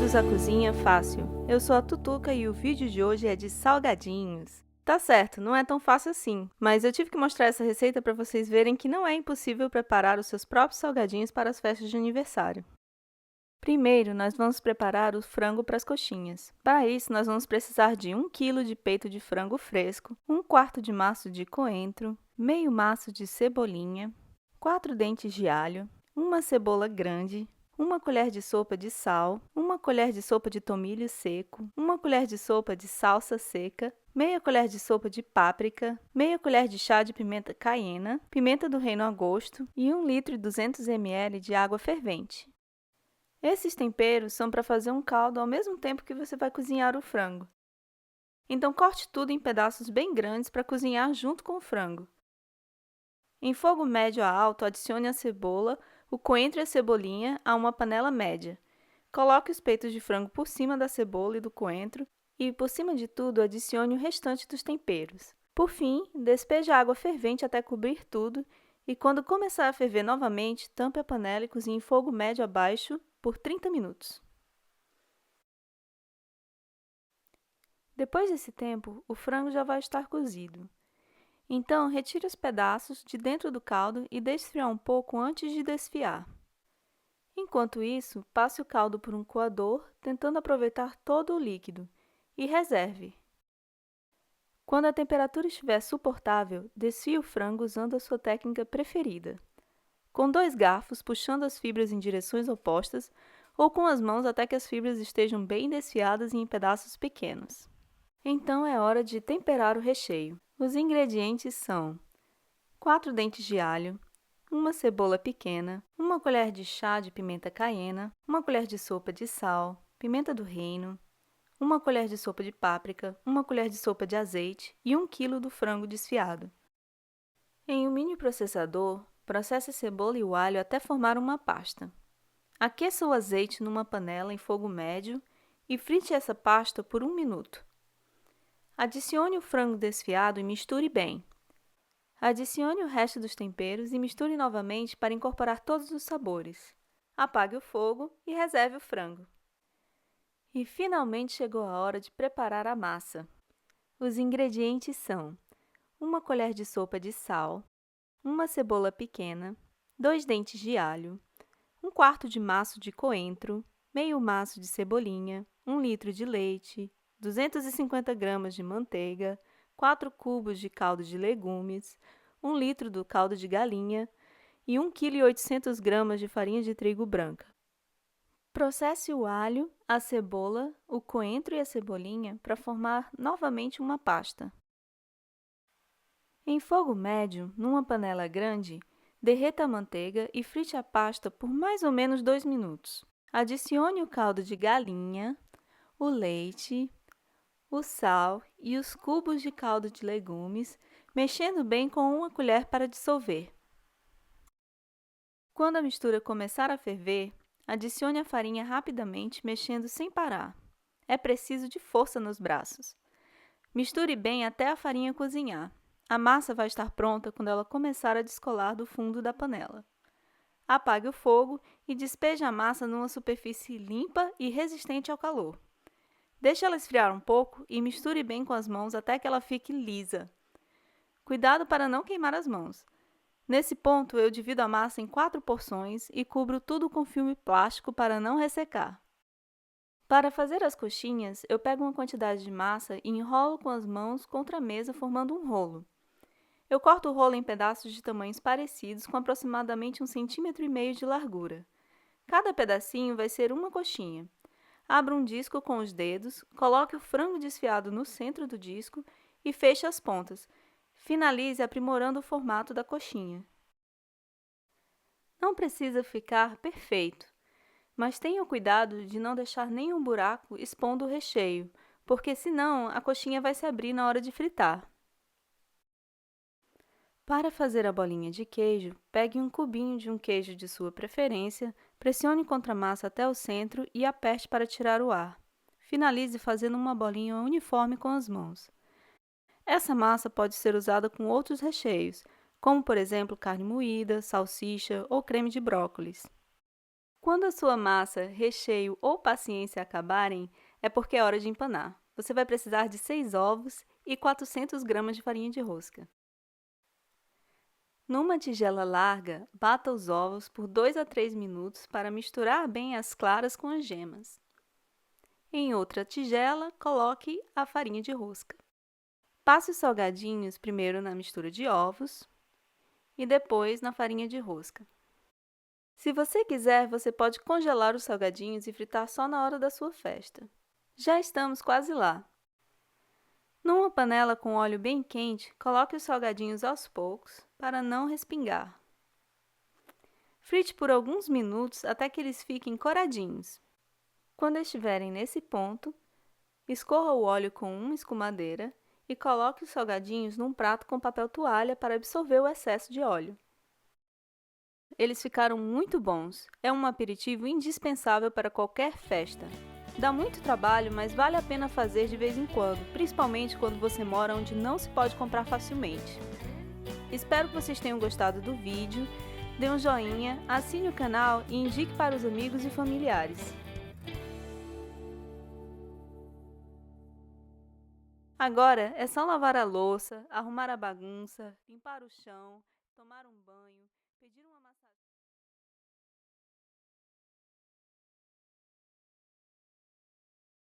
Bem-vindos à Cozinha Fácil. Eu sou a Tutuca e o vídeo de hoje é de salgadinhos. Tá certo, não é tão fácil assim, mas eu tive que mostrar essa receita para vocês verem que não é impossível preparar os seus próprios salgadinhos para as festas de aniversário. Primeiro, nós vamos preparar o frango para as coxinhas. Para isso, nós vamos precisar de 1 kg de peito de frango fresco, 1/4 de maço de coentro, meio maço de cebolinha, 4 dentes de alho, uma cebola grande, 1 colher de sopa de sal, 1 colher de sopa de tomilho seco, 1 colher de sopa de salsa seca, meia colher de sopa de páprica, meia colher de chá de pimenta caiena, pimenta do reino a gosto e 1 litro e 200 ml de água fervente. Esses temperos são para fazer um caldo ao mesmo tempo que você vai cozinhar o frango. Então corte tudo em pedaços bem grandes para cozinhar junto com o frango. Em fogo médio a alto, adicione a cebola, o coentro e a cebolinha a uma panela média. Coloque os peitos de frango por cima da cebola e do coentro e, por cima de tudo, adicione o restante dos temperos. Por fim, despeje a água fervente até cobrir tudo e, quando começar a ferver novamente, tampe a panela e cozinhe em fogo médio a baixo por 30 minutos. Depois desse tempo, o frango já vai estar cozido. Então, retire os pedaços de dentro do caldo e deixe esfriar um pouco antes de desfiar. Enquanto isso, passe o caldo por um coador, tentando aproveitar todo o líquido, e reserve. Quando a temperatura estiver suportável, desfie o frango usando a sua técnica preferida. Com 2 garfos, puxando as fibras em direções opostas, ou com as mãos até que as fibras estejam bem desfiadas e em pedaços pequenos. Então é hora de temperar o recheio. Os ingredientes são 4 dentes de alho, 1 cebola pequena, 1 colher de chá de pimenta caiena, 1 colher de sopa de sal, pimenta do reino, 1 colher de sopa de páprica, 1 colher de sopa de azeite e 1 kg do frango desfiado. Em um mini processador, processe a cebola e o alho até formar uma pasta. Aqueça o azeite numa panela em fogo médio e frite essa pasta por 1 minuto. Adicione o frango desfiado e misture bem. Adicione o resto dos temperos e misture novamente para incorporar todos os sabores. Apague o fogo e reserve o frango. E finalmente chegou a hora de preparar a massa. Os ingredientes são 1 colher de sopa de sal, 1 cebola pequena, 2 dentes de alho, 1/4 de maço de coentro, meio maço de cebolinha, 1 litro de leite, 250 gramas de manteiga, 4 cubos de caldo de legumes, 1 litro do caldo de galinha e 1,8 kg de farinha de trigo branca. Processe o alho, a cebola, o coentro e a cebolinha para formar novamente uma pasta. Em fogo médio, numa panela grande, derreta a manteiga e frite a pasta por mais ou menos 2 minutos. Adicione o caldo de galinha, o leite, o sal e os cubos de caldo de legumes, mexendo bem com 1 colher para dissolver. Quando a mistura começar a ferver, adicione a farinha rapidamente, mexendo sem parar. É preciso de força nos braços. Misture bem até a farinha cozinhar. A massa vai estar pronta quando ela começar a descolar do fundo da panela. Apague o fogo e despeje a massa numa superfície limpa e resistente ao calor. Deixe ela esfriar um pouco e misture bem com as mãos até que ela fique lisa. Cuidado para não queimar as mãos. Nesse ponto, eu divido a massa em 4 porções e cubro tudo com filme plástico para não ressecar. Para fazer as coxinhas, eu pego uma quantidade de massa e enrolo com as mãos contra a mesa formando um rolo. Eu corto o rolo em pedaços de tamanhos parecidos com aproximadamente 1,5 cm de largura. Cada pedacinho vai ser uma coxinha. Abra um disco com os dedos, coloque o frango desfiado no centro do disco e feche as pontas. Finalize aprimorando o formato da coxinha. Não precisa ficar perfeito, mas tenha cuidado de não deixar nenhum buraco expondo o recheio, porque senão a coxinha vai se abrir na hora de fritar. Para fazer a bolinha de queijo, pegue um cubinho de um queijo de sua preferência, pressione contra a massa até o centro e aperte para tirar o ar. Finalize fazendo uma bolinha uniforme com as mãos. Essa massa pode ser usada com outros recheios, como por exemplo carne moída, salsicha ou creme de brócolis. Quando a sua massa, recheio ou paciência acabarem, é porque é hora de empanar. Você vai precisar de 6 ovos e 400 gramas de farinha de rosca. Numa tigela larga, bata os ovos por 2 a 3 minutos para misturar bem as claras com as gemas. Em outra tigela, coloque a farinha de rosca. Passe os salgadinhos primeiro na mistura de ovos e depois na farinha de rosca. Se você quiser, você pode congelar os salgadinhos e fritar só na hora da sua festa. Já estamos quase lá. Numa panela com óleo bem quente, coloque os salgadinhos aos poucos para não respingar. Frite por alguns minutos até que eles fiquem coradinhos. Quando estiverem nesse ponto, escorra o óleo com uma escumadeira e coloque os salgadinhos num prato com papel toalha para absorver o excesso de óleo. Eles ficaram muito bons. É um aperitivo indispensável para qualquer festa. Dá muito trabalho, mas vale a pena fazer de vez em quando, principalmente quando você mora onde não se pode comprar facilmente. Espero que vocês tenham gostado do vídeo. Dê um joinha, assine o canal e indique para os amigos e familiares. Agora é só lavar a louça, arrumar a bagunça, limpar o chão, tomar um banho, pedir uma